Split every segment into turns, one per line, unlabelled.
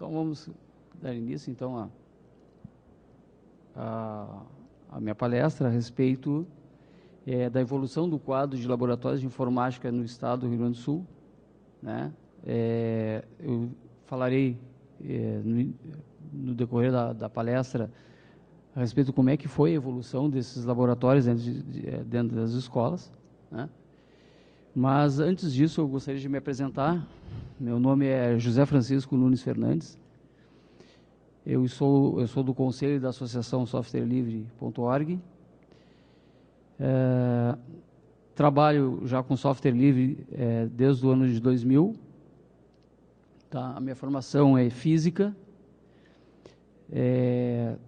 Então, vamos dar início, então, a minha palestra a respeito da evolução do quadro de laboratórios de informática no estado do Rio Grande do Sul, né? Eu falarei no decorrer da palestra a respeito de como é que foi a evolução desses laboratórios dentro das escolas, né? Mas, antes disso, eu gostaria de me apresentar. Meu nome é José Francisco Nunes Fernandes. Eu sou do Conselho da Associação softwarelivre.org. Trabalho já com software livre desde o ano de 2000. Tá? A minha formação é física.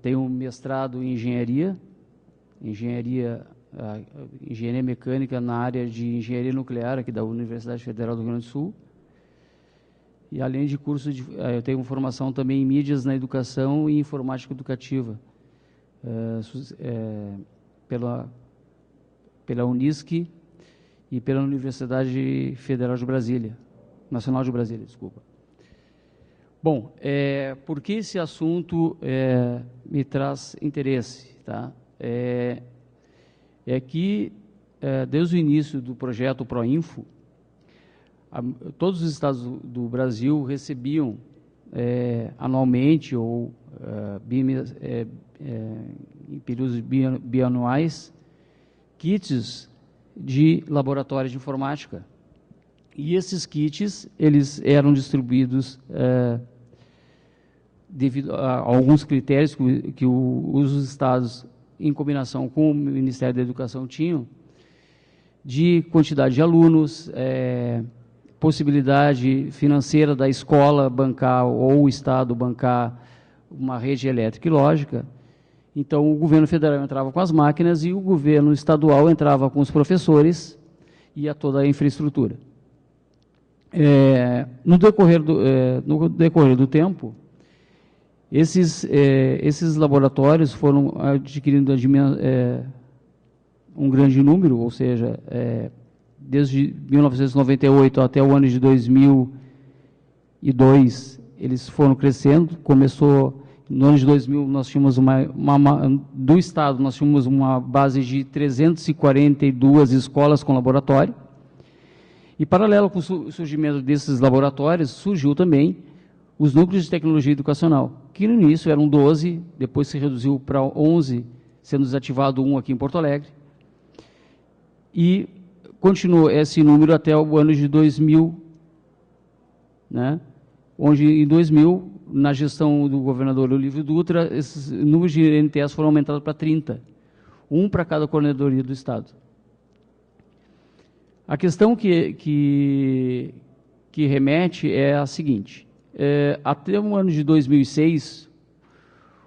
Tenho um mestrado em engenharia mecânica na área de engenharia nuclear aqui da Universidade Federal do Rio Grande do Sul. E além de curso eu tenho formação também em mídias na educação e informática educativa pela Unisc e pela Universidade Federal de Brasília, Nacional de Brasília, desculpa. Bom, por que esse assunto me traz interesse, tá? Que, desde o início do projeto ProInfo, todos os estados do Brasil recebiam anualmente ou em períodos bianuais kits de laboratório de informática. E esses kits, eles eram distribuídos devido a alguns critérios que os estados, em combinação com o Ministério da Educação, tinham, de quantidade de alunos, possibilidade financeira da escola bancar ou o Estado bancar uma rede elétrica e lógica. Então, o governo federal entrava com as máquinas e o governo estadual entrava com os professores e a toda a infraestrutura. No decorrer do tempo, esses laboratórios foram adquirindo um grande número, ou seja, desde 1998 até o ano de 2002, eles foram crescendo. Começou no ano de 2000, nós tínhamos do Estado, nós tínhamos uma base de 342 escolas com laboratório. E, paralelo com o surgimento desses laboratórios, surgiu também os núcleos de tecnologia educacional, que no início eram 12, depois se reduziu para 11, sendo desativado um aqui em Porto Alegre. E continuou esse número até o ano de 2000, né? Onde, em 2000, na gestão do governador Olívio Dutra, esses números de NTS foram aumentados para 30, um para cada coordenadoria do Estado. A questão que remete é a seguinte: até o ano de 2006,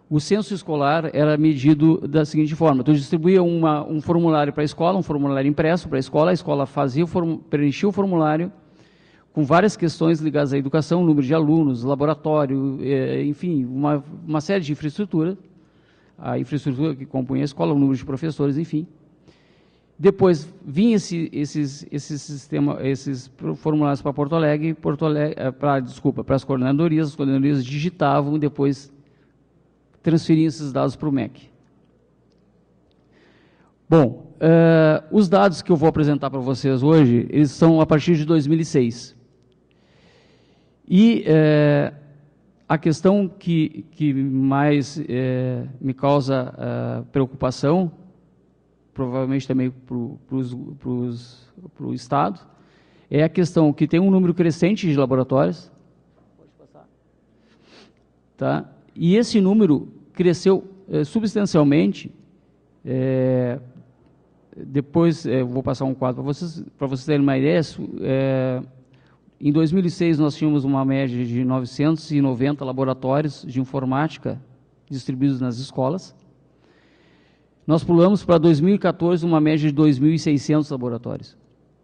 o censo escolar era medido da seguinte forma: tu distribuía um formulário para a escola, um formulário impresso para a escola preenchia o formulário com várias questões ligadas à educação, número de alunos, laboratório, enfim, uma série de infraestrutura, a infraestrutura que compunha a escola, o número de professores, enfim. Depois vinha esses formulários para Porto Alegre, para as coordenadorias digitavam e depois transferiam esses dados para o MEC. Bom, os dados que eu vou apresentar para vocês hoje, eles são a partir de 2006. E a questão que mais me causa preocupação, provavelmente também para o Estado, é a questão que tem um número crescente de laboratórios. Pode passar. Tá? E esse número cresceu substancialmente. Depois, vou passar um quadro para vocês terem uma ideia. Em 2006, nós tínhamos uma média de 990 laboratórios de informática distribuídos nas escolas. Nós pulamos para 2014 uma média de 2.600 laboratórios.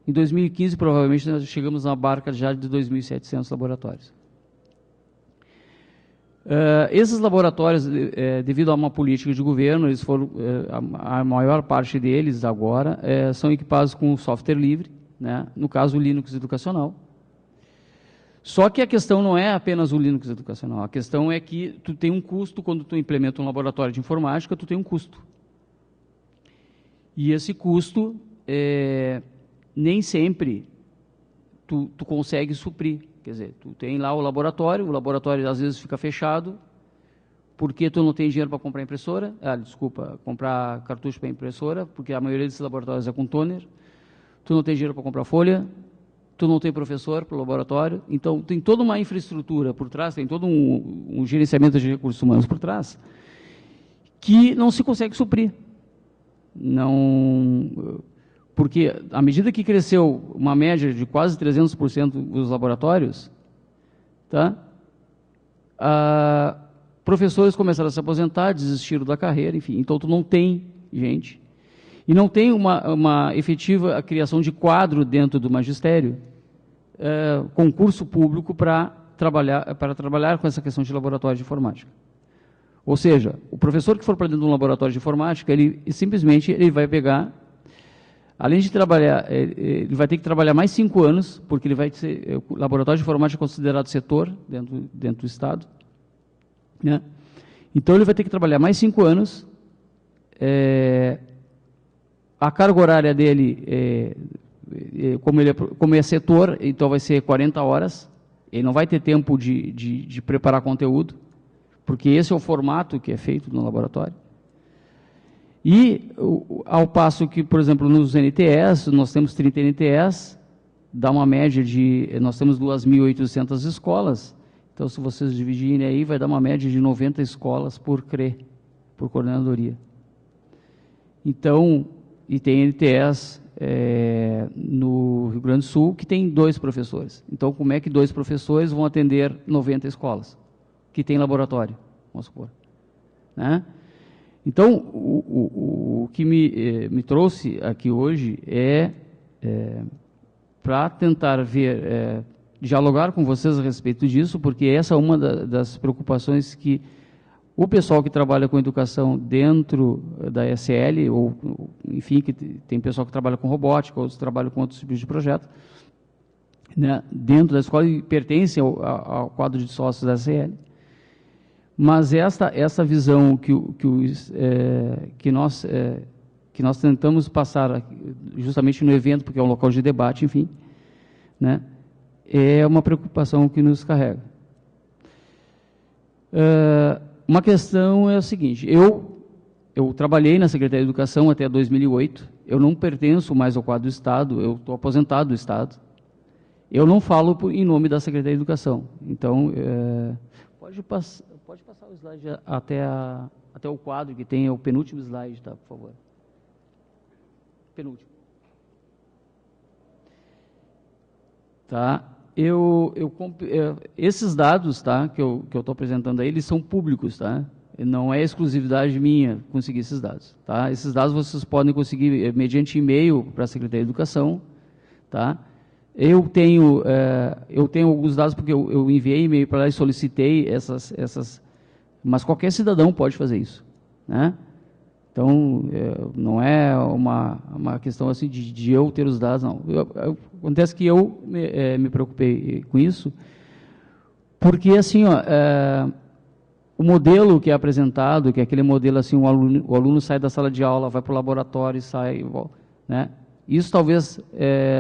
Em 2015, provavelmente, nós chegamos na marca já de 2.700 laboratórios. Esses laboratórios, devido a uma política de governo, eles foram, a maior parte deles agora, são equipados com software livre, né? No caso, o Linux educacional. Só que a questão não é apenas o Linux educacional, a questão é que tu tem um custo, quando tu implementa um laboratório de informática, tu tem um custo. E esse custo, nem sempre tu consegue suprir. Quer dizer, tu tem lá o laboratório às vezes fica fechado, porque tu não tem dinheiro para comprar impressora, comprar cartucho para impressora, porque a maioria desses laboratórios é com toner, tu não tem dinheiro para comprar folha, tu não tem professor para o laboratório, então tem toda uma infraestrutura por trás, tem todo um gerenciamento de recursos humanos por trás, que não se consegue suprir. Não, porque à medida que cresceu uma média de quase 300% os laboratórios, tá? Professores começaram a se aposentar, desistiram da carreira, enfim, então tu não tem gente. E não tem uma efetiva criação de quadro dentro do magistério, concurso público para trabalhar com essa questão de laboratório de informática. Ou seja, o professor que for para dentro de um laboratório de informática, ele simplesmente vai pegar, além de trabalhar, ele vai ter que trabalhar mais 5 anos, porque ele vai ser, o laboratório de informática é considerado setor dentro do Estado, né? Então ele vai ter que trabalhar mais 5 anos, a carga horária dele, como é setor, então vai ser 40 horas, ele não vai ter tempo de preparar conteúdo, porque esse é o formato que é feito no laboratório. E, ao passo que, por exemplo, nos NTS, nós temos 30 NTS, dá uma média nós temos 2.800 escolas, então se vocês dividirem aí, vai dar uma média de 90 escolas por CRE, por coordenadoria. Então, e tem NTS no Rio Grande do Sul, que tem 2 professores. Então, como é que 2 professores vão atender 90 escolas, que tem laboratório, vamos supor, né? Então, o que me trouxe aqui hoje para tentar dialogar com vocês a respeito disso, porque essa é uma das preocupações que o pessoal que trabalha com educação dentro da ESL, ou enfim, que tem pessoal que trabalha com robótica, outros trabalham com outros tipos de projeto, né, dentro da escola e pertencem ao quadro de sócios da ESL. Mas essa visão que nós tentamos passar justamente no evento, porque é um local de debate, enfim, né, é uma preocupação que nos carrega. Uma questão é a seguinte: eu trabalhei na Secretaria de Educação até 2008, eu não pertenço mais ao quadro do Estado, eu estou aposentado do Estado, eu não falo em nome da Secretaria de Educação. Então, pode passar o slide até o quadro que tem, o penúltimo slide, tá, por favor. Penúltimo. Tá? Esses dados, tá, que eu estou apresentando aí, eles são públicos, tá? Não é exclusividade minha conseguir esses dados, tá? Esses dados vocês podem conseguir mediante e-mail para a Secretaria de Educação, tá? Eu tenho alguns dados porque eu enviei e-mail para lá e solicitei mas qualquer cidadão pode fazer isso, né? Então, não é uma questão assim de eu ter os dados, não. Acontece que eu me preocupei com isso, porque assim, o modelo que é apresentado, que é aquele modelo assim, o aluno sai da sala de aula, vai para o laboratório e sai, né? Isso talvez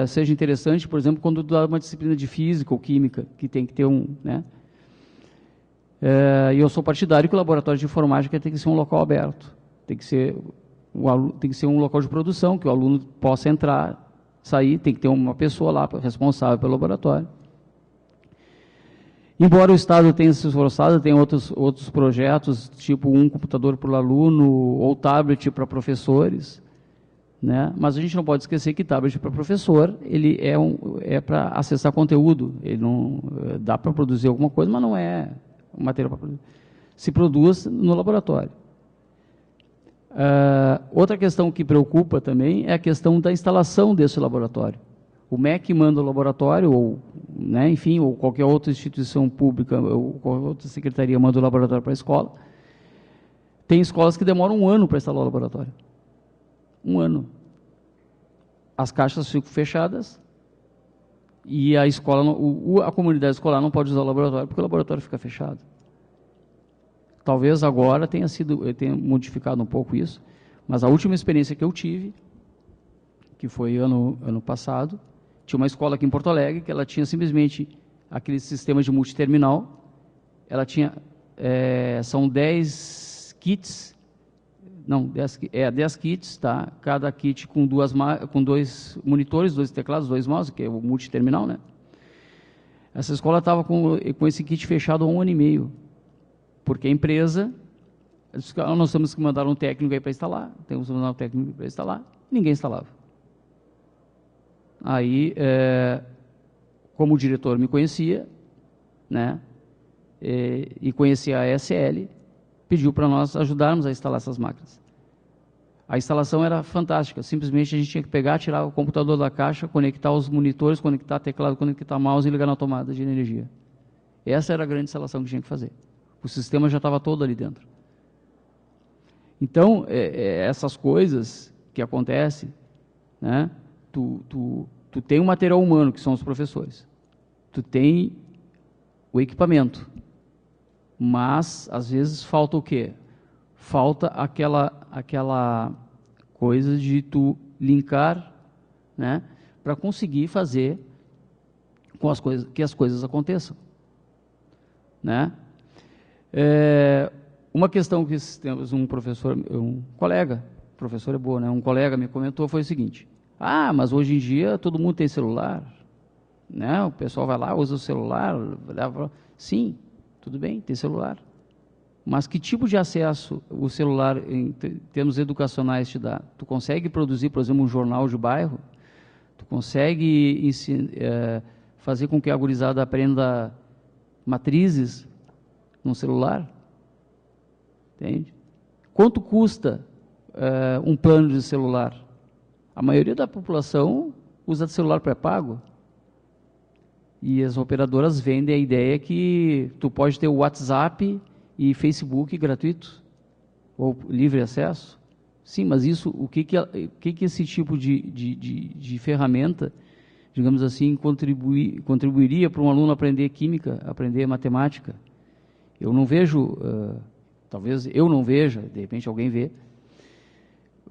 seja interessante, por exemplo, quando dá uma disciplina de física ou química, que tem que ter né? E eu sou partidário que o laboratório de informática tem que ser um local aberto, tem que ser um local de produção, que o aluno possa entrar, sair, tem que ter uma pessoa lá responsável pelo laboratório. Embora o Estado tenha se esforçado, tem outros projetos, tipo um computador para o aluno ou tablet para professores, né? Mas a gente não pode esquecer que tablet para professor, ele é para acessar conteúdo, ele não dá para produzir alguma coisa, mas não é um material para produzir. Se produz no laboratório. Outra questão que preocupa também é a questão da instalação desse laboratório. O MEC manda o laboratório, ou, né, enfim, ou qualquer outra instituição pública, ou qualquer outra secretaria manda o laboratório para a escola. Tem escolas que demoram 1 ano para instalar o laboratório. 1 ano. As caixas ficam fechadas E a escola, a comunidade escolar não pode usar o laboratório porque o laboratório fica fechado. Talvez agora tenha modificado um pouco isso, mas a última experiência que eu tive, que foi ano passado, tinha uma escola aqui em Porto Alegre que ela tinha simplesmente aquele sistema de multiterminal. Ela tinha, são 10 kits, não, 10 kits, tá? Cada kit com 2 monitores, 2 teclados, 2 mouses, que é o multiterminal, né? Essa escola estava com esse kit fechado há 1 ano e meio, porque a empresa, nós temos que mandar um técnico aí para instalar, temos que mandar um técnico para instalar, ninguém instalava. Aí, como o diretor me conhecia, né, e conhecia a ESL, pediu para nós ajudarmos a instalar essas máquinas. A instalação era fantástica, simplesmente a gente tinha que pegar, tirar o computador da caixa, conectar os monitores, conectar teclado, conectar mouse e ligar na tomada de energia. Essa era a grande instalação que tinha que fazer. O sistema já estava todo ali dentro. Então, essas coisas que acontecem, né, tu tem o material humano, que são os professores. Tu tem o equipamento. Mas, às vezes, falta o quê? Falta aquela coisa de tu linkar, né, para conseguir fazer com que as coisas aconteçam. Né? Uma questão que temos um professor, um colega, professor é boa, né? Um colega me comentou foi o seguinte: mas hoje em dia todo mundo tem celular, né? O pessoal vai lá, usa o celular, sim. Tudo bem, tem celular. Mas que tipo de acesso o celular, em termos educacionais, te dá? Tu consegue produzir, por exemplo, um jornal de bairro? Tu consegue fazer com que a gurizada aprenda matrizes no celular? Entende? Quanto custa um plano de celular? A maioria da população usa celular pré-pago. E as operadoras vendem a ideia que tu pode ter o WhatsApp e Facebook gratuito, ou livre acesso. Sim, mas isso, o que esse tipo de ferramenta, digamos assim, contribuiria para um aluno aprender química, aprender matemática? Eu não vejo, talvez eu não veja, de repente alguém vê,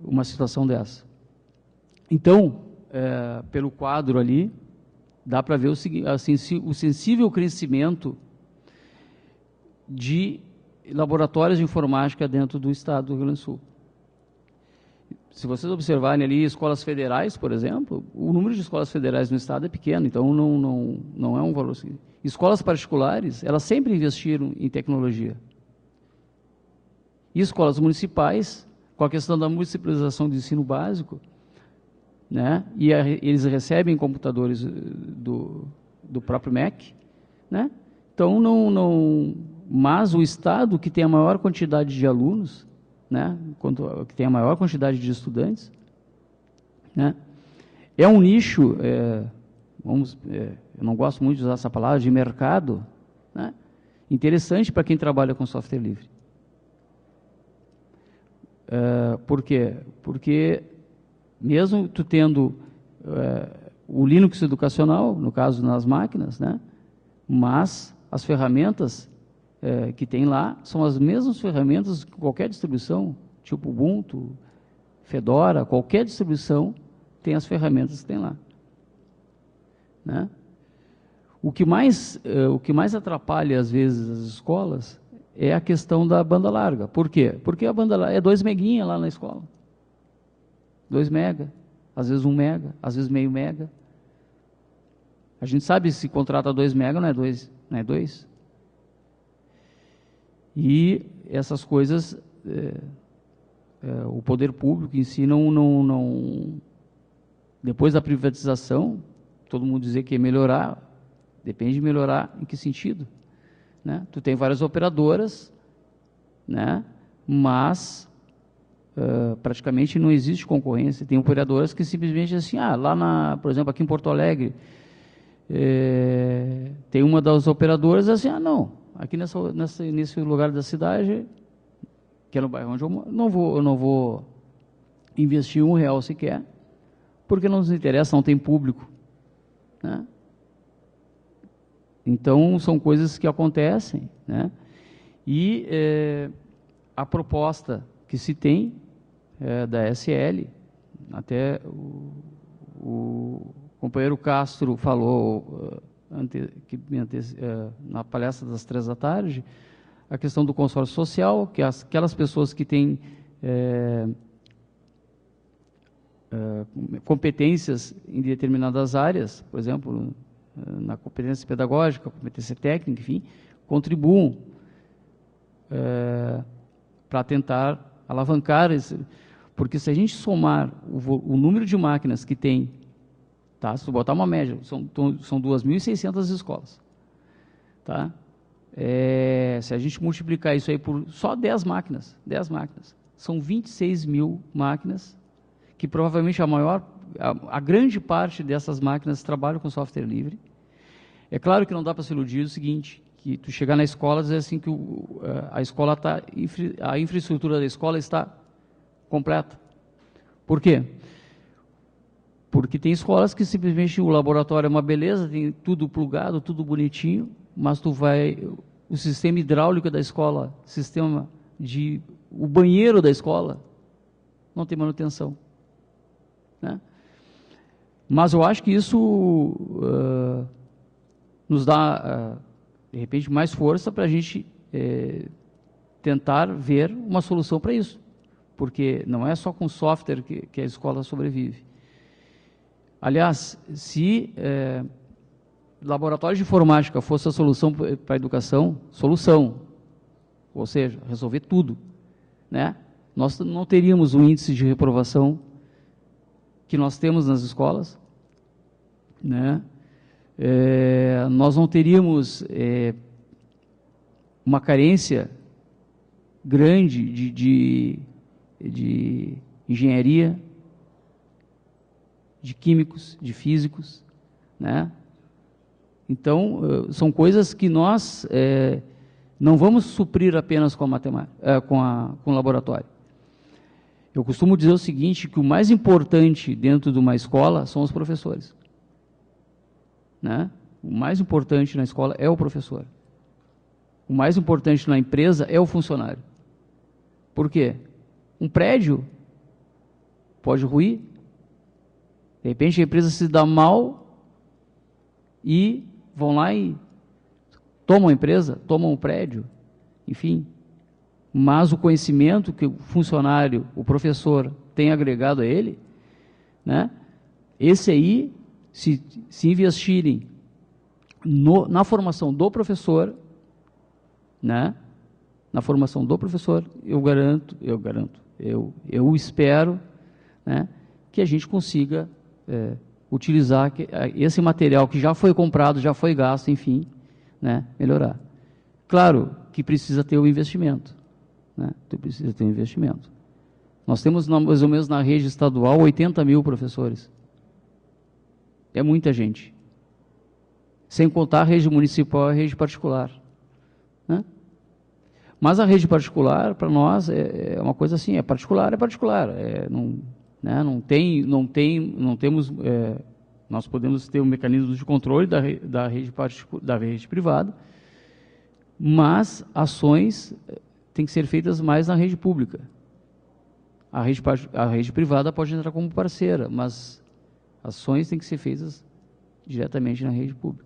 uma situação dessa. Então, pelo quadro ali, dá para ver o sensível crescimento de laboratórios de informática dentro do estado do Rio Grande do Sul. Se vocês observarem ali escolas federais, por exemplo, o número de escolas federais no estado é pequeno, então não é um valor assim. Escolas particulares, elas sempre investiram em tecnologia. E escolas municipais, com a questão da municipalização do ensino básico, né, e eles recebem computadores do próprio MEC, né, então mas o estado que tem a maior quantidade de alunos, né, que tem a maior quantidade de estudantes, né, é um nicho, eu não gosto muito de usar essa palavra, de mercado, né, interessante para quem trabalha com software livre. Por quê? Porque mesmo tu tendo o Linux educacional, no caso nas máquinas, né, mas as ferramentas que tem lá são as mesmas ferramentas que qualquer distribuição, tipo Ubuntu, Fedora, qualquer distribuição tem as ferramentas que tem lá. Né? O que mais atrapalha, às vezes, as escolas é a questão da banda larga. Por quê? Porque a banda larga é 2 meguinha lá na escola. 2 mega, às vezes 1 mega, às vezes meio mega. A gente sabe se contrata 2 mega, não é 2, não é 2. E essas coisas, o poder público em si depois da privatização, todo mundo dizer que é melhorar, depende de melhorar em que sentido, né? Tu tem várias operadoras, né? Mas praticamente não existe concorrência. Tem operadoras que simplesmente assim, por exemplo, aqui em Porto Alegre, tem uma das operadoras assim, não, aqui nesse lugar da cidade, que é no bairro onde eu moro, eu não vou investir R$1 sequer, porque não nos interessa, não tem público, né? Então, são coisas que acontecem, né? E a proposta que se tem da SL, até o companheiro Castro falou na palestra das 15h, a questão do consórcio social, que aquelas pessoas que têm competências em determinadas áreas, por exemplo, na competência pedagógica, competência técnica, enfim, contribuam para tentar alavancar porque se a gente somar o número de máquinas que tem, tá? Se tu botar uma média, são 2.600 escolas, tá? Se a gente multiplicar isso aí por só 10 máquinas, são 26 mil máquinas, que provavelmente a grande parte dessas máquinas trabalham com software livre. É claro que não dá para se iludir o seguinte, que tu chegar na escola e dizer assim que a escola a infraestrutura da escola está completa. Por quê? Porque tem escolas que simplesmente o laboratório é uma beleza, tem tudo plugado, tudo bonitinho, mas o sistema hidráulico da escola, o banheiro da escola, não tem manutenção, né? Mas eu acho que isso nos dá, de repente, mais força para a gente tentar ver uma solução para isso, porque não é só com software que a escola sobrevive. Aliás, se laboratório de informática fosse a solução para a educação, ou seja, resolver tudo, né? Nós não teríamos o índice de reprovação que nós temos nas escolas, né? Nós não teríamos uma carência grande de engenharia, de químicos, de físicos, né? Então, são coisas que nós não vamos suprir apenas com a matemática, com o laboratório. Eu costumo dizer o seguinte, que o mais importante dentro de uma escola são os professores, né? O mais importante na escola é o professor. O mais importante na empresa é o funcionário. Por quê? Um prédio pode ruir, de repente a empresa se dá mal e vão lá e tomam a empresa, tomam o prédio, enfim. Mas o conhecimento que o funcionário, o professor, tem agregado a ele, né? Esse aí, se investirem na formação do professor, né? Na formação do professor, eu espero, né, que a gente consiga utilizar esse material que já foi comprado, já foi gasto, enfim, né, melhorar. Claro que precisa ter o investimento, né? Precisa ter um investimento. Nós temos mais ou menos na rede estadual 80 mil professores. É muita gente. Sem contar a rede municipal e a rede particular, né? Mas a rede particular, para nós, é uma coisa assim, é particular, nós podemos ter um mecanismo de controle da rede privada, mas ações têm que ser feitas mais na rede pública. A rede privada pode entrar como parceira, mas ações têm que ser feitas diretamente na rede pública,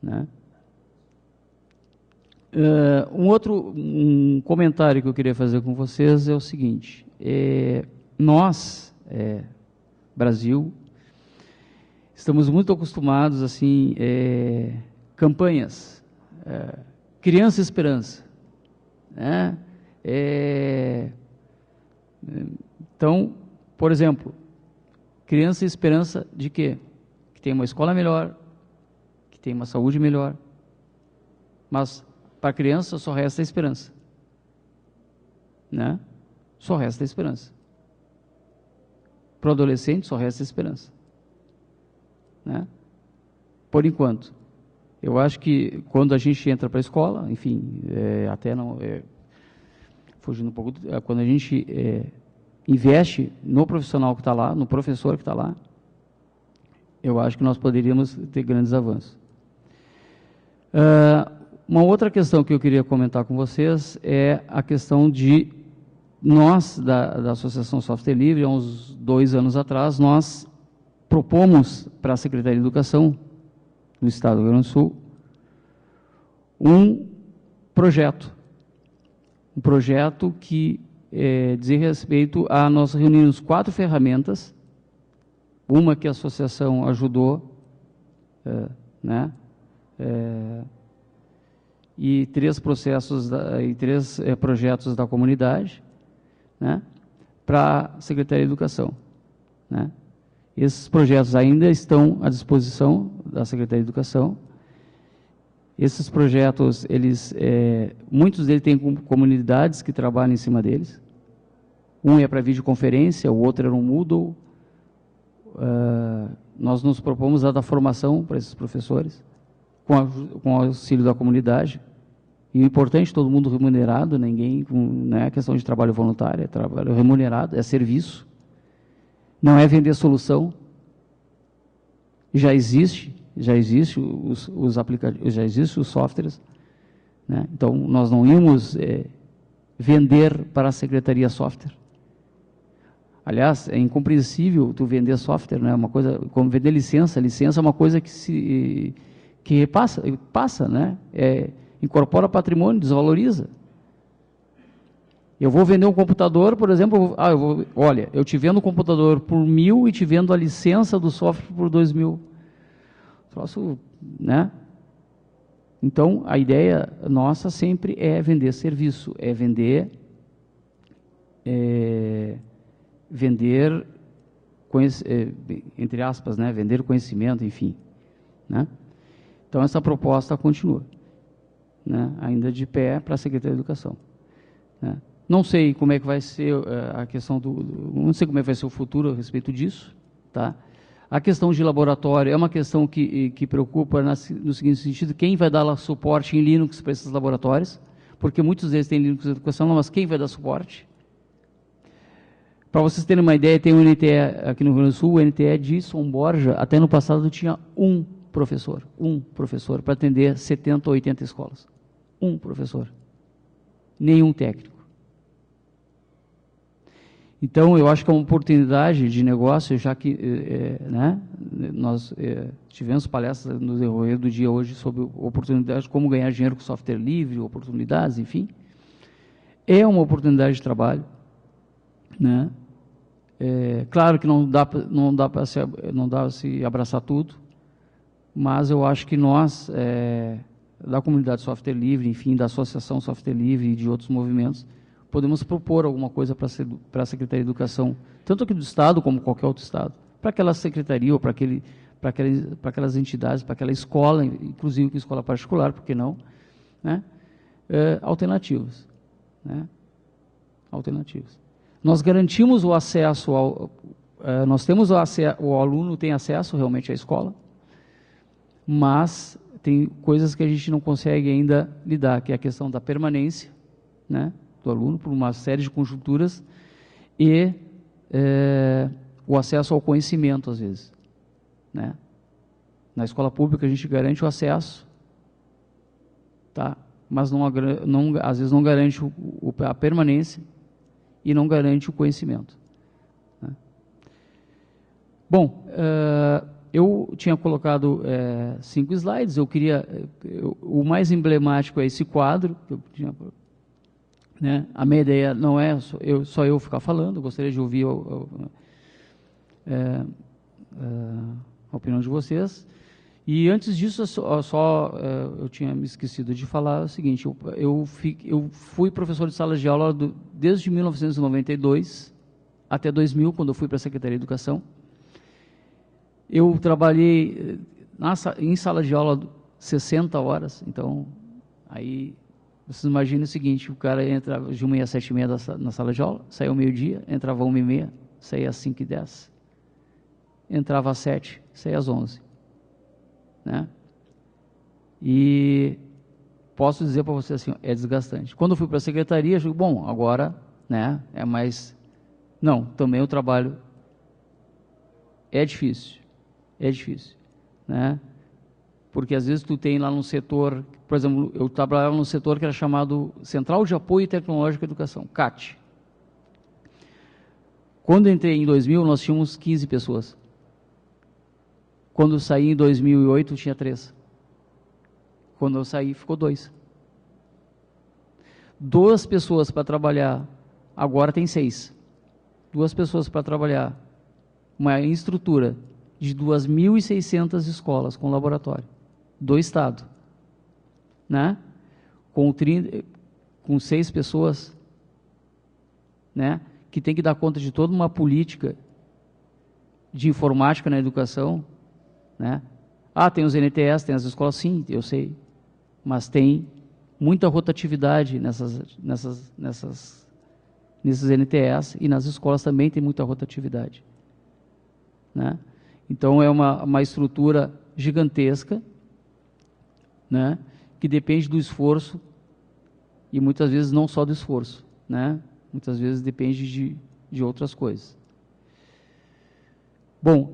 né? Um comentário que eu queria fazer com vocês é o seguinte: nós, Brasil, estamos muito acostumados assim, campanhas, Criança Esperança, né? Então, por exemplo, Criança Esperança de quê? Que tem uma escola melhor, que tem uma saúde melhor, mas para a criança só resta a esperança, né? Só resta a esperança. Para o adolescente só resta a esperança, né? Por enquanto. Eu acho que quando a gente entra para a escola, enfim, até não... fugindo um pouco, quando a gente investe no profissional que está lá, no professor que está lá, eu acho que nós poderíamos ter grandes avanços. Uma outra questão que eu queria comentar com vocês é a questão de nós, da Associação Software Livre, há uns 2 anos atrás, nós propomos para a Secretaria de Educação do Estado do Rio Grande do Sul um projeto que diz respeito a nós reunirmos 4 ferramentas, uma que a associação ajudou, né, e 3 processos e 3 projetos da comunidade, né, para a Secretaria de Educação, né. Esses projetos ainda estão à disposição da Secretaria de Educação. Esses projetos, muitos deles têm comunidades que trabalham em cima deles. Um é para videoconferência, o outro era um Moodle. Nós nos propomos a dar formação para esses professores, com o auxílio da comunidade. E o importante, todo mundo remunerado, não é questão de trabalho voluntário, é trabalho remunerado, é serviço. Não é vender solução. Já existe os aplicativos, já existem os softwares, né? Então nós não íamos vender para a Secretaria software. Aliás, é incompreensível tu vender software, né? Uma coisa como vender licença. Licença é uma coisa que passa, né? Incorpora patrimônio, desvaloriza. Eu vou vender um computador, por exemplo, olha, eu te vendo o computador por 1.000 e te vendo a licença do software por 2.000. Troço, né? Então, a ideia nossa sempre é vender serviço, é vender, entre aspas, né? Vender conhecimento, enfim, né? Então, essa proposta continua, né? Ainda de pé para a Secretaria de Educação, né? Não sei como é que vai ser a questão não sei como é que vai ser o futuro a respeito disso, tá? A questão de laboratório é uma questão que preocupa no seguinte sentido: quem vai dar suporte em Linux para esses laboratórios? Porque muitos deles têm Linux Educação, mas quem vai dar suporte? Para vocês terem uma ideia, tem o NTE aqui no Rio Grande do Sul, o NTE de São Borja, até no passado tinha um professor para atender 70 ou 80 escolas. Um professor. Nenhum técnico. Então, eu acho que é uma oportunidade de negócio, já que né, nós tivemos palestras no decorrer do dia hoje sobre oportunidades, como ganhar dinheiro com software livre, oportunidades, enfim. É uma oportunidade de trabalho, né? Claro que não dá para se abraçar tudo, mas eu acho que nós, da comunidade software livre, enfim, da Associação Software Livre e de outros movimentos, podemos propor alguma coisa para a Secretaria de Educação, tanto aqui do Estado como qualquer outro Estado, para aquela secretaria ou para aquelas entidades, para aquela escola, inclusive com escola particular, por que não, né? Alternativas, né? Alternativas. Nós garantimos o acesso nós temos o aluno tem acesso realmente à escola, mas tem coisas que a gente não consegue ainda lidar, que é a questão da permanência, né, do aluno, por uma série de conjunturas, e o acesso ao conhecimento, às vezes, né? Na escola pública a gente garante o acesso, tá? Mas às vezes não garante a permanência e não garante o conhecimento, né? Bom, eu tinha colocado 5 slides, o mais emblemático é esse quadro, que eu tinha, né? A minha ideia não é só eu ficar falando, eu gostaria de ouvir a opinião de vocês. E antes disso, eu tinha me esquecido de falar o seguinte: eu fui professor de sala de aula desde 1992 até 2000, quando eu fui para a Secretaria de Educação. Eu trabalhei em sala de aula 60 horas, então, aí vocês imaginem o seguinte: o cara entrava de 1h às 7h30 na sala de aula, saía ao meio-dia, entrava às 1h30, saía às 5h10, entrava às 7h, saía às 11h. Né? E posso dizer para você assim, é desgastante. Quando eu fui para a secretaria, eu digo, bom, agora, né, é mais... Não, também o trabalho é difícil, né? porque às vezes tu tem lá no setor, por exemplo, eu trabalhava num setor que era chamado Central de Apoio Tecnológico à Educação, CAT. Quando eu entrei em 2000, nós tínhamos 15 pessoas. Quando eu saí em 2008, tinha 3. Quando eu saí, ficou 2. 2 pessoas para trabalhar, agora tem 6. 2 pessoas para trabalhar, uma estrutura de 2.600 escolas com laboratório, do Estado, né? Com 6 pessoas, né? Que tem que dar conta de toda uma política de informática na educação, né? Ah, tem os NTS, tem as escolas, sim, eu sei, mas tem muita rotatividade nesses NTS, e nas escolas também tem muita rotatividade, né? Então é uma estrutura gigantesca, né? Que depende do esforço, e muitas vezes não só do esforço, né? Muitas vezes depende de outras coisas. Bom,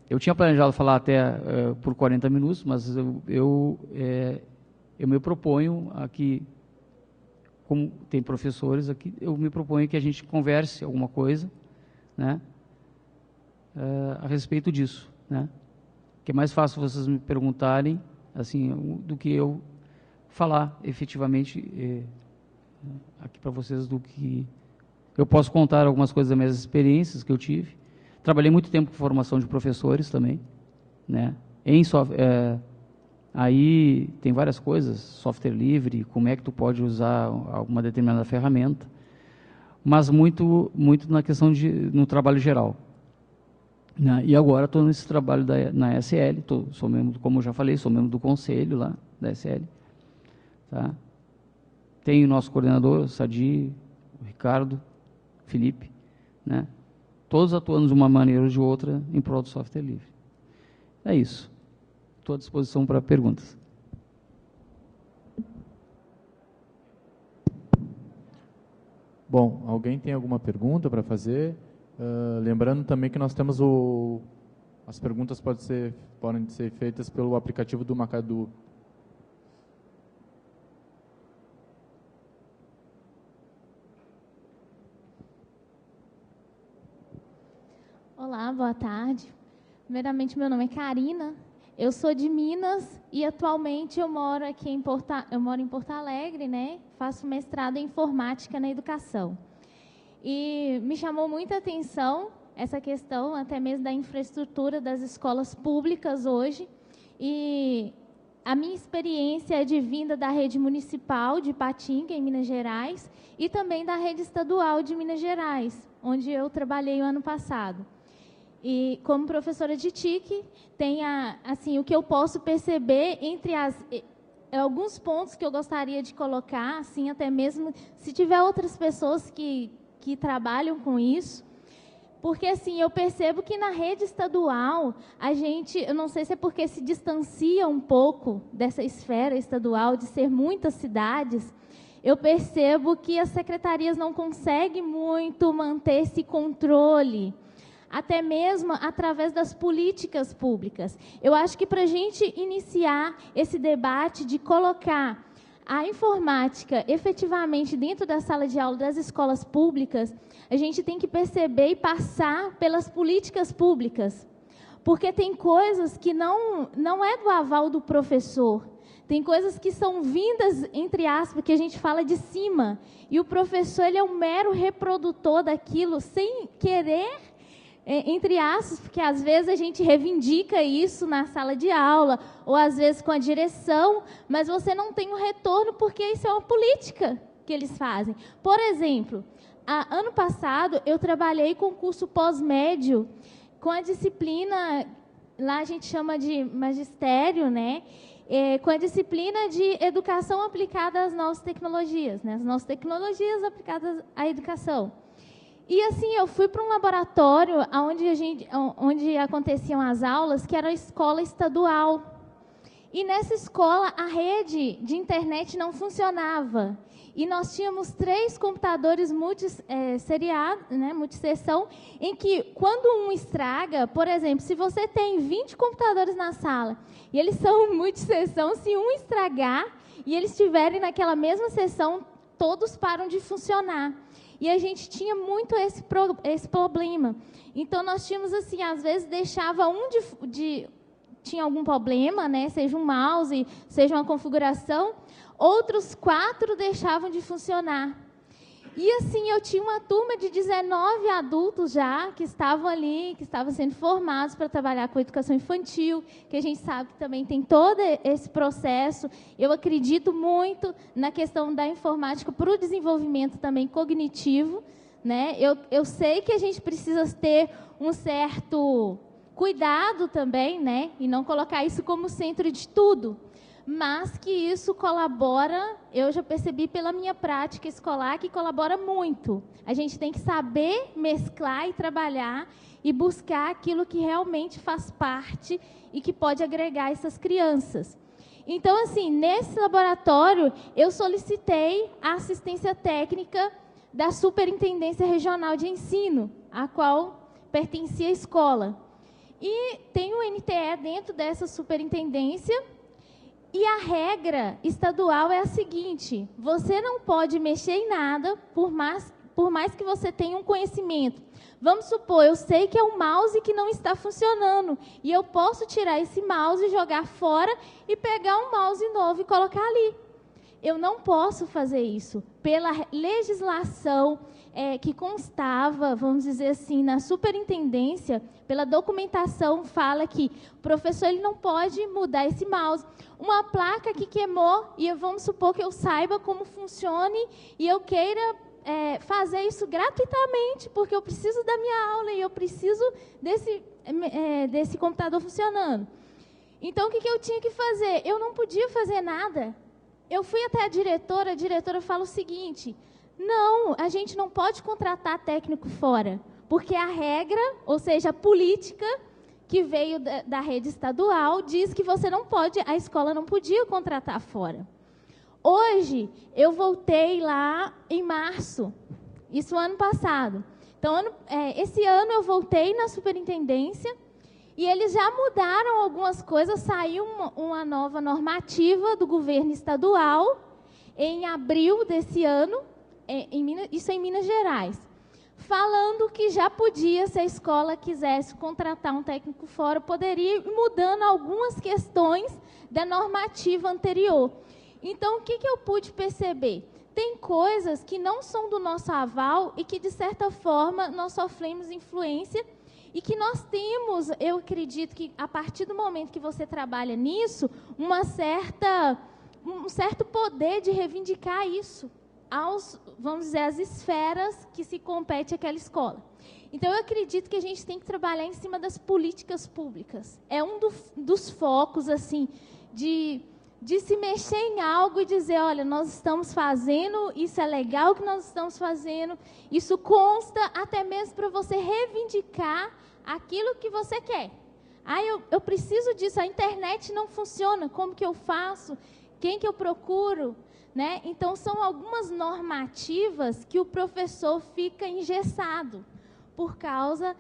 eu tinha planejado falar até por 40 minutos, mas eu me proponho aqui, como tem professores aqui, eu me proponho que a gente converse alguma coisa, né, a respeito disso, né, que é mais fácil vocês me perguntarem, assim, do que eu falar efetivamente aqui para vocês, do que eu posso contar algumas coisas das minhas experiências que eu tive. Trabalhei muito tempo com formação de professores também, né, aí tem várias coisas, software livre, como é que tu pode usar alguma determinada ferramenta, mas muito na questão no trabalho geral, né? E agora estou nesse trabalho na SL, sou membro, como eu já falei, sou membro do conselho lá da SL, tá? Tem o nosso coordenador, o Sadi, o Ricardo, o Felipe, né? Todos atuando de uma maneira ou de outra em prol do software livre. É isso. Estou à disposição para perguntas.
Bom, alguém tem alguma pergunta para fazer? Lembrando também que nós temos as perguntas podem ser feitas pelo aplicativo do Macadu.
Olá, boa tarde. Primeiramente, meu nome é Karina, eu sou de Minas e atualmente eu moro aqui em Porto Alegre, né? Faço mestrado em informática na educação. E me chamou muita atenção essa questão, até mesmo da infraestrutura das escolas públicas hoje. E a minha experiência é de vinda da rede municipal de Ipatinga, em Minas Gerais, e também da rede estadual de Minas Gerais, onde eu trabalhei o ano passado. E como professora de TIC, tem assim, o que eu posso perceber entre alguns pontos que eu gostaria de colocar, assim, até mesmo se tiver outras pessoas que trabalham com isso, porque assim, eu percebo que na rede estadual, eu não sei se é porque se distancia um pouco dessa esfera estadual, de ser muitas cidades, eu percebo que as secretarias não conseguem muito manter esse controle, até mesmo através das políticas públicas. Eu acho que para a gente iniciar esse debate de colocar a informática efetivamente dentro da sala de aula das escolas públicas, a gente tem que perceber e passar pelas políticas públicas, porque tem coisas que não é do aval do professor, tem coisas que são vindas, entre aspas, que a gente fala de cima, e o professor ele é um mero reprodutor daquilo, sem querer, entre aspas, porque às vezes a gente reivindica isso na sala de aula, ou às vezes com a direção, mas você não tem um retorno, porque isso é uma política que eles fazem. Por exemplo, ano passado eu trabalhei com curso pós-médio, com a disciplina, lá a gente chama de magistério, né? Com a disciplina de educação aplicada às novas tecnologias, né? As novas tecnologias aplicadas à educação. E assim, eu fui para um laboratório onde aconteciam as aulas, que era a escola estadual. E nessa escola, a rede de internet não funcionava. E nós tínhamos 3 computadores multisseção, em que, quando um estraga, por exemplo, se você tem 20 computadores na sala, e eles são multisseção, se um estragar, e eles estiverem naquela mesma sessão, todos param de funcionar. E a gente tinha muito esse problema. Então, nós tínhamos, assim, às vezes, deixava tinha algum problema, né, seja um mouse, seja uma configuração, outros 4 deixavam de funcionar. E, assim, eu tinha uma turma de 19 adultos já, que estavam ali, que estavam sendo formados para trabalhar com a educação infantil, que a gente sabe que também tem todo esse processo. Eu acredito muito na questão da informática para o desenvolvimento também cognitivo, né? Eu sei que a gente precisa ter um certo cuidado também, né? E não colocar isso como centro de tudo, mas que isso colabora, eu já percebi pela minha prática escolar, que colabora muito. A gente tem que saber mesclar e trabalhar e buscar aquilo que realmente faz parte e que pode agregar essas crianças. Então, assim, nesse laboratório, eu solicitei a assistência técnica da Superintendência Regional de Ensino, a qual pertencia a escola. E tem um NTE dentro dessa superintendência, e a regra estadual é a seguinte: você não pode mexer em nada, por mais que você tenha um conhecimento. Vamos supor, eu sei que é um mouse que não está funcionando, e eu posso tirar esse mouse, jogar fora e pegar um mouse novo e colocar ali. Eu não posso fazer isso. Pela legislação que constava, vamos dizer assim, na superintendência, pela documentação, fala que o professor ele não pode mudar esse mouse. Uma placa que queimou, e vamos supor que eu saiba como funcione, e eu queira fazer isso gratuitamente, porque eu preciso da minha aula e eu preciso desse computador funcionando. Então, o que eu tinha que fazer? Eu não podia fazer nada. Eu fui até a diretora fala o seguinte: não, a gente não pode contratar técnico fora, porque a regra, ou seja, a política que veio da rede estadual, diz que você não pode, a escola não podia contratar fora. Hoje, eu voltei lá em março, isso ano passado. Então, esse ano eu voltei na superintendência, e eles já mudaram algumas coisas, saiu uma nova normativa do governo estadual, em abril desse ano, isso em Minas Gerais, falando que já podia, se a escola quisesse contratar um técnico fora, poderia ir mudando algumas questões da normativa anterior. Então, o que eu pude perceber? Tem coisas que não são do nosso aval e que, de certa forma, nós sofremos influência. E que nós temos, eu acredito que a partir do momento que você trabalha nisso, um certo poder de reivindicar isso vamos dizer, às esferas que se compete àquela escola. Então, eu acredito que a gente tem que trabalhar em cima das políticas públicas. É um dos focos, assim, de se mexer em algo e dizer, olha, nós estamos fazendo, isso é legal que nós estamos fazendo, isso consta até mesmo para você reivindicar aquilo que você quer. Eu preciso disso, a internet não funciona, como que eu faço? Quem que eu procuro? Né? Então, são algumas normativas que o professor fica engessado, por causa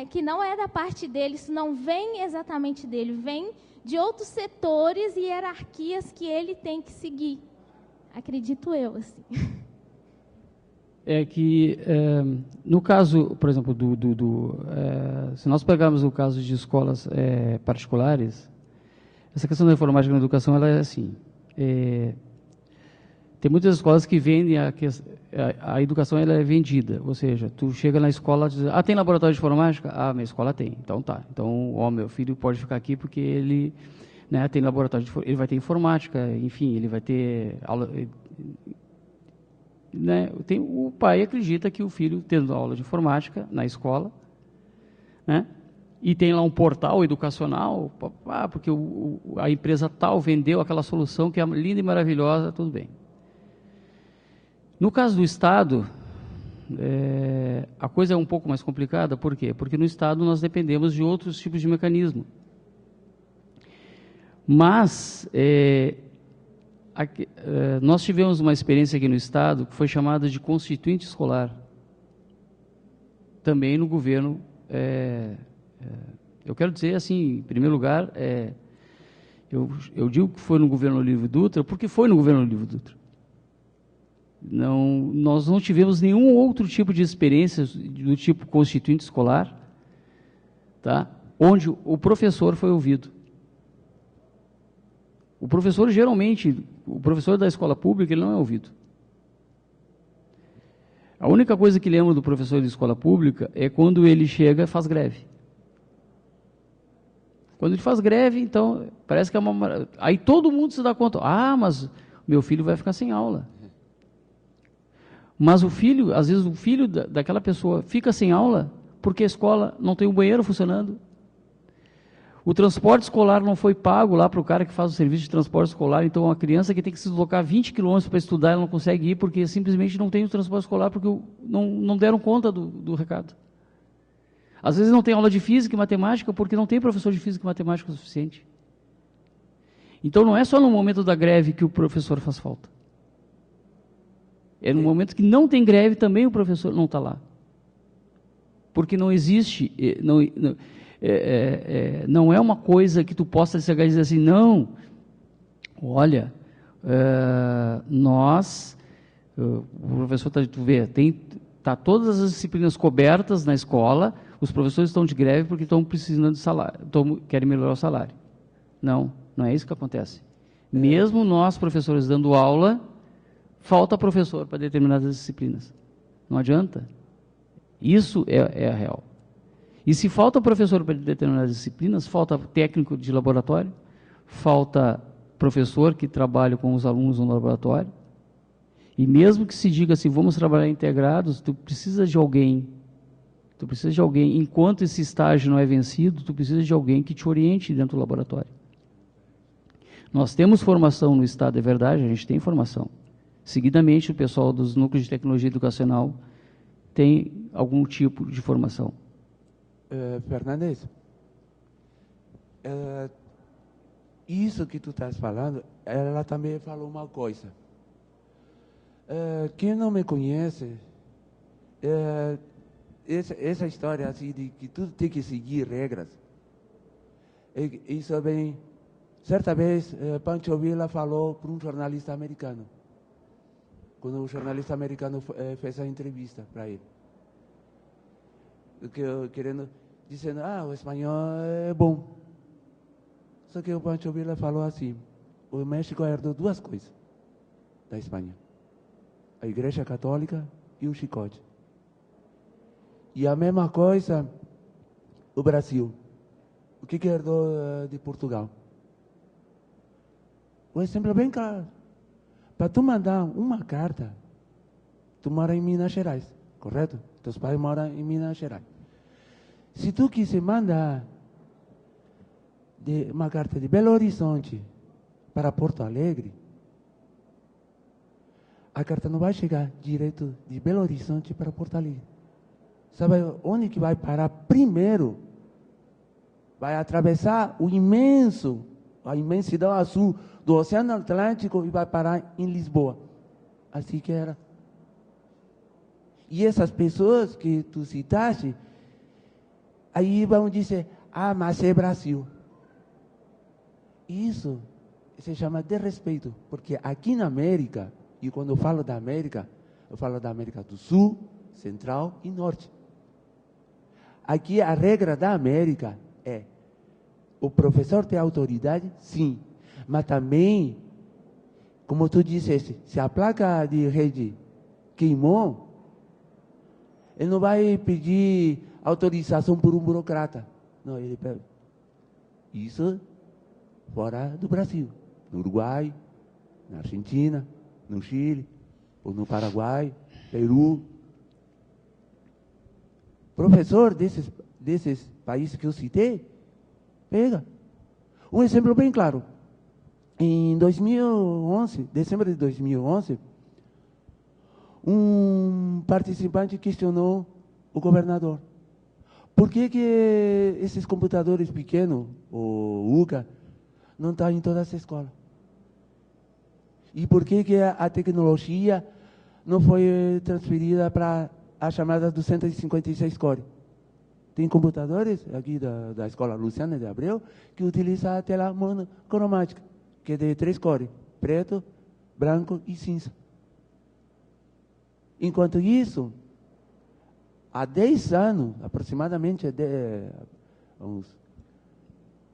que não é da parte dele, isso não vem exatamente dele, vem de outros setores e hierarquias que ele tem que seguir. Acredito eu, assim.
É que, no caso, por exemplo, se nós pegarmos o caso de escolas particulares, essa questão da informática na educação, ela é assim, tem muitas escolas que vendem, a educação ela é vendida, ou seja, tu chega na escola e diz, tem laboratório de informática? Minha escola tem, então tá. Então, meu filho pode ficar aqui porque ele tem laboratório, ele vai ter informática, enfim, ele vai ter aula... o pai acredita que o filho, tendo aula de informática na escola, e tem lá um portal educacional, porque a empresa tal vendeu aquela solução que é linda e maravilhosa, tudo bem. No caso do Estado, a coisa é um pouco mais complicada, por quê? Porque no Estado nós dependemos de outros tipos de mecanismo. Mas nós tivemos uma experiência aqui no Estado que foi chamada de constituinte escolar, também no governo. Eu quero dizer assim, em primeiro lugar, eu digo que foi no governo Olívio Dutra, porque foi no governo Olívio Dutra. Nós não tivemos nenhum outro tipo de experiência do tipo constituinte escolar, tá? Onde o professor foi ouvido. O professor, geralmente, o professor da escola pública, ele não é ouvido. A única coisa que lembro do professor de escola pública é quando ele chega e faz greve. Quando ele faz greve, então, parece que é uma... Aí todo mundo se dá conta, mas meu filho vai ficar sem aula. Mas o filho, às vezes o filho daquela pessoa fica sem aula porque a escola não tem um banheiro funcionando. O transporte escolar não foi pago lá para o cara que faz o serviço de transporte escolar, então uma criança que tem que se deslocar 20 quilômetros para estudar, ela não consegue ir porque simplesmente não tem o transporte escolar, porque não deram conta do recado. Às vezes não tem aula de física e matemática porque não tem professor de física e matemática o suficiente. Então não é só no momento da greve que o professor faz falta. É no momento que não tem greve também o professor não está lá. Porque não existe... não é uma coisa que tu possa chegar e dizer assim, não, olha, o professor, tu vê, tá todas as disciplinas cobertas na escola, os professores estão de greve porque estão precisando de salário, querem melhorar o salário. Não é isso que acontece. Mesmo nós, professores, dando aula, falta professor para determinadas disciplinas. Não adianta. Isso é a real. E se falta professor para determinadas disciplinas, falta técnico de laboratório, falta professor que trabalha com os alunos no laboratório, e mesmo que se diga assim, vamos trabalhar integrados, tu precisa de alguém, enquanto esse estágio não é vencido, tu precisa de alguém que te oriente dentro do laboratório. Nós temos formação no Estado, é verdade, a gente tem formação. Seguidamente, o pessoal dos núcleos de tecnologia educacional tem algum tipo de formação.
Fernandes, isso que tu estás falando, ela também falou uma coisa. Quem não me conhece, essa história assim de que tudo tem que seguir regras, isso é bem... Certa vez, Pancho Villa falou para um jornalista americano, quando o jornalista americano fez a entrevista para ele, dizendo, o espanhol é bom. Só que o Pancho Villa falou assim, o México herdou duas coisas da Espanha, a Igreja Católica e o chicote. E a mesma coisa o Brasil. O que herdou de Portugal? O exemplo é bem claro. Para tu mandar uma carta, tu mora em Minas Gerais, correto? Teus pais moram em Minas Gerais. Se tu quiser mandar uma carta de Belo Horizonte para Porto Alegre, a carta não vai chegar direto de Belo Horizonte para Porto Alegre. Sabe onde que vai parar primeiro? Vai atravessar a imensidão azul do Oceano Atlântico e vai parar em Lisboa. Assim que era. E essas pessoas que tu citaste, aí vão dizer, mas é Brasil. Isso se chama desrespeito, porque aqui na América, e quando eu falo da América, eu falo da América do Sul, Central e Norte. Aqui a regra da América é, o professor tem autoridade, sim, mas também, como tu disseste, se a placa de rede queimou, ele não vai pedir autorização por um burocrata. Não, ele pede. Isso fora do Brasil, no Uruguai, na Argentina, no Chile, ou no Paraguai, Peru. Professor desses países que eu citei, pega. Um exemplo bem claro. Em 2011, dezembro de 2011, um participante questionou o governador. Por que esses computadores pequenos, o UCA, não está em todas as escolas. E por que a tecnologia não foi transferida para a chamada 256 core? Tem computadores aqui da escola Luciana de Abreu que utiliza a tela monocromática, que é de 3 cores, preto, branco e cinza. Enquanto isso, há 10 anos, aproximadamente, uns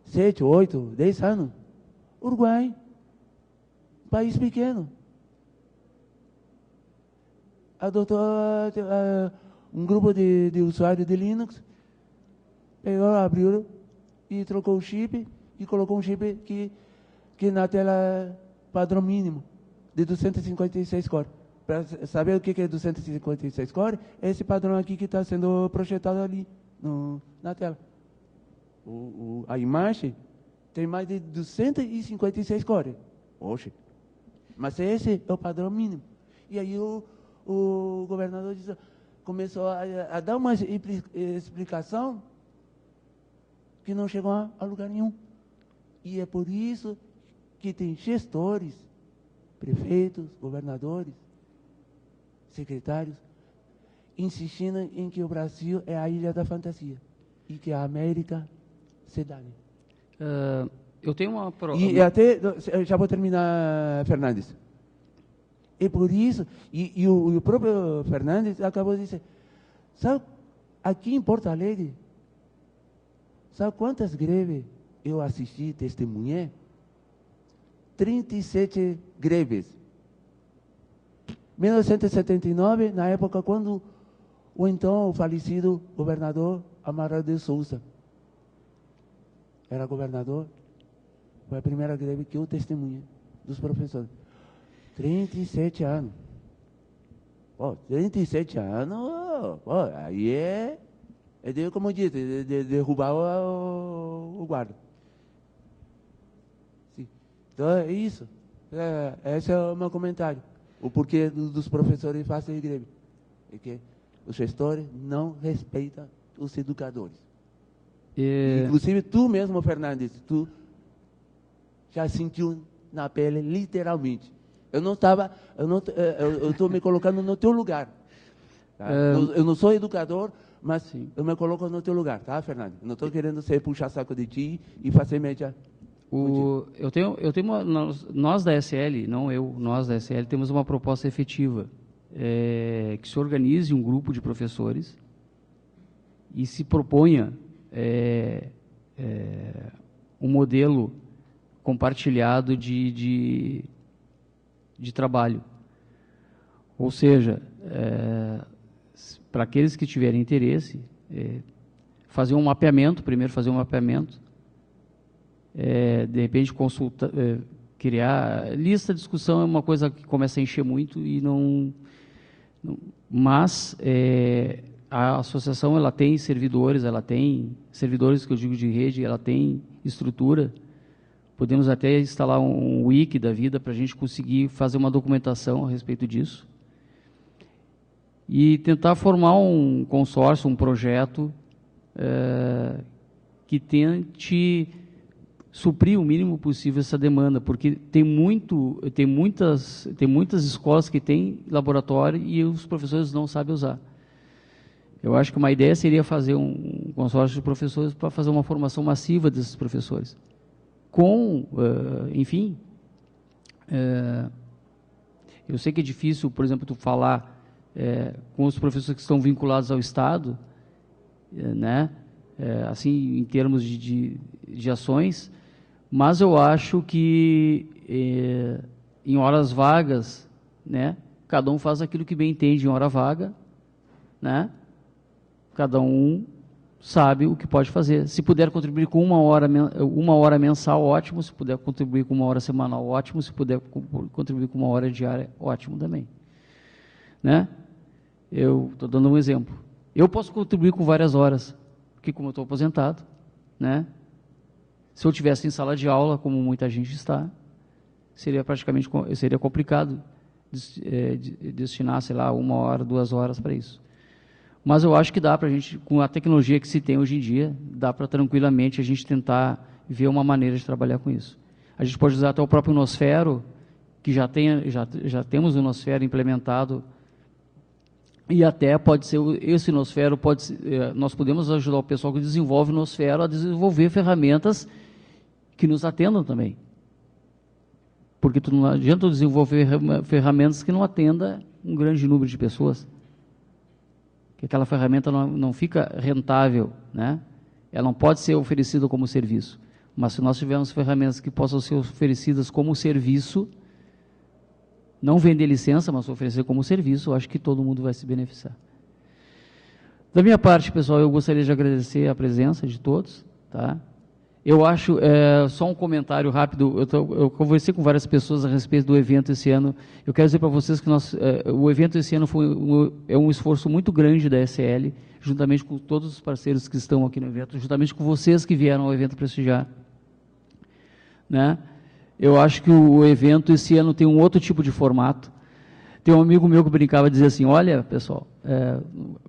7, 8, 10 anos, Uruguai, país pequeno, adotou um grupo de usuários de Linux, pegou, abriu e trocou o chip e colocou um chip que na tela padrão mínimo de 256 cores. Para saber o que é 256 cores, é esse padrão aqui que está sendo projetado ali na tela. A imagem tem mais de 256 cores. Oxe. Mas esse é o padrão mínimo. E aí o governador começou a dar uma explicação que não chegou a lugar nenhum. E é por isso que tem gestores, prefeitos, governadores, secretários, insistindo em que o Brasil é a ilha da fantasia e que a América se dane.
Eu tenho uma...
E até, já vou terminar, Fernandes. E por isso, e o próprio Fernandes acabou de dizer, sabe, aqui em Porto Alegre, sabe quantas greves eu assisti, testemunhei? 37 greves. 1979, na época quando o então falecido governador Amaral de Souza era governador, foi a primeira greve que eu testemunhei dos professores. 37 anos. 37 anos, aí como diz, de derrubar o guarda. Sim. Então é isso. Esse é o meu comentário. O porquê dos professores fazem greve. É que os gestores não respeitam os educadores. Inclusive tu mesmo, Fernandes, tu já sentiu na pele, literalmente. Eu estou me colocando no teu lugar. Tá? Eu não sou educador, mas sim, eu me coloco no teu lugar, tá, Fernando? Não estou querendo puxar saco de ti e fazer média. Nós da SL, não eu, nós da SL, temos uma proposta efetiva, que se organize um grupo de professores e se proponha um modelo compartilhado de trabalho. Ou seja, para aqueles que tiverem interesse, fazer um mapeamento, primeiro fazer um mapeamento, de repente criar lista de discussão é uma coisa que começa a encher muito e mas a associação ela tem servidores que eu digo de rede, ela tem estrutura. Podemos até instalar um wiki da vida para a gente conseguir fazer uma documentação a respeito disso e tentar formar um consórcio, um projeto que tente suprir o mínimo possível essa demanda, porque tem muitas escolas que têm laboratório e os professores não sabem usar. Eu acho que uma ideia seria fazer um consórcio de professores para fazer uma formação massiva desses professores. Enfim, eu sei que é difícil, por exemplo, tu falar com os professores que estão vinculados ao Estado, né? Assim, em termos de ações, mas eu acho que em horas vagas, né? Cada um faz aquilo que bem entende em hora vaga, né? Cada um sabe o que pode fazer. Se puder contribuir com uma hora mensal, ótimo. Se puder contribuir com uma hora semanal, ótimo. Se puder contribuir com uma hora diária, ótimo também. Né? Eu estou dando um exemplo. Eu posso contribuir com várias horas, porque como eu estou aposentado, né? Se eu tivesse em sala de aula, como muita gente está, seria complicado destinar, sei lá, 1 hora, 2 horas para isso. Mas eu acho que dá para a gente, com a tecnologia que se tem hoje em dia, dá para tranquilamente a gente tentar ver uma maneira de trabalhar com isso.
A gente pode usar até o próprio Nosfero, que já temos o Nosfero implementado, e até pode ser, esse Nosfero pode ser, nós podemos ajudar o pessoal que desenvolve o Nosfero a desenvolver ferramentas que nos atendam também. Porque não adianta desenvolver ferramentas que não atenda um grande número de pessoas. Que aquela ferramenta não fica rentável, né? Ela não pode ser oferecida como serviço. Mas se nós tivermos ferramentas que possam ser oferecidas como serviço, não vender licença, mas oferecer como serviço, eu acho que todo mundo vai se beneficiar. Da minha parte, pessoal, eu gostaria de agradecer a presença de todos, tá? Eu acho, só um comentário rápido, eu conversei com várias pessoas a respeito do evento esse ano. Eu quero dizer para vocês que o evento esse ano é um esforço muito grande da SL, juntamente com todos os parceiros que estão aqui no evento, juntamente com vocês que vieram ao evento prestigiar, né? Eu acho que o evento esse ano tem um outro tipo de formato. Tem um amigo meu que brincava e dizia assim, olha, pessoal,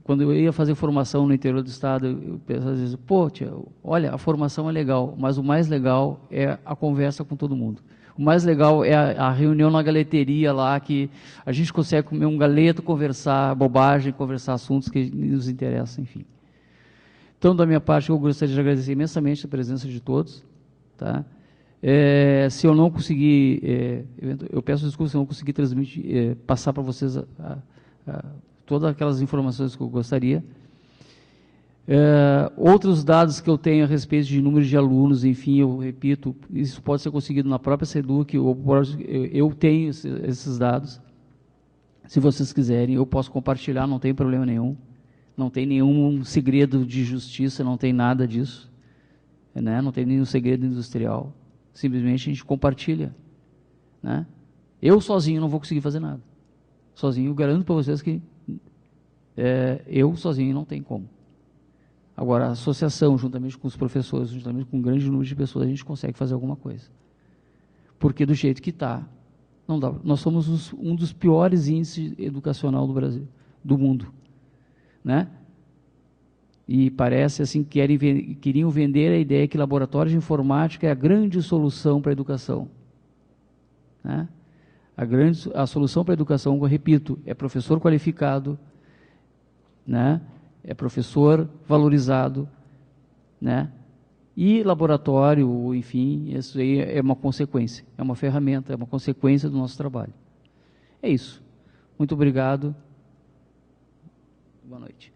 quando eu ia fazer formação no interior do estado, eu pensava, às vezes, pô, tia, olha, a formação é legal, mas o mais legal é a conversa com todo mundo. O mais legal é a reunião na galeteria lá, que a gente consegue comer um galeto, conversar bobagem, conversar assuntos que nos interessam, enfim. Então, da minha parte, eu gostaria de agradecer imensamente a presença de todos, tá? Se eu não conseguir, eu peço desculpas se eu não conseguir transmitir, passar para vocês todas aquelas informações que eu gostaria. Outros dados que eu tenho a respeito de número de alunos, enfim, eu repito, isso pode ser conseguido na própria SEDUC, eu tenho esses dados. Se vocês quiserem, eu posso compartilhar, não tem problema nenhum. Não tem nenhum segredo de justiça, não tem nada disso, né? Não tem nenhum segredo industrial. Simplesmente a gente compartilha, né? Eu sozinho não vou conseguir fazer nada. Sozinho, eu garanto para vocês que eu sozinho não tem como. Agora, a associação, juntamente com os professores, juntamente com um grande número de pessoas, a gente consegue fazer alguma coisa. Porque do jeito que está, não dá. Nós somos um dos piores índices educacional do Brasil, do mundo, né? E parece assim que queriam vender a ideia que laboratório de informática é a grande solução para a educação, né? A solução para a educação, eu repito, é professor qualificado, né? É professor valorizado, né? E laboratório, enfim, isso aí é uma consequência, é uma ferramenta, é uma consequência do nosso trabalho. É isso. Muito obrigado. Boa noite.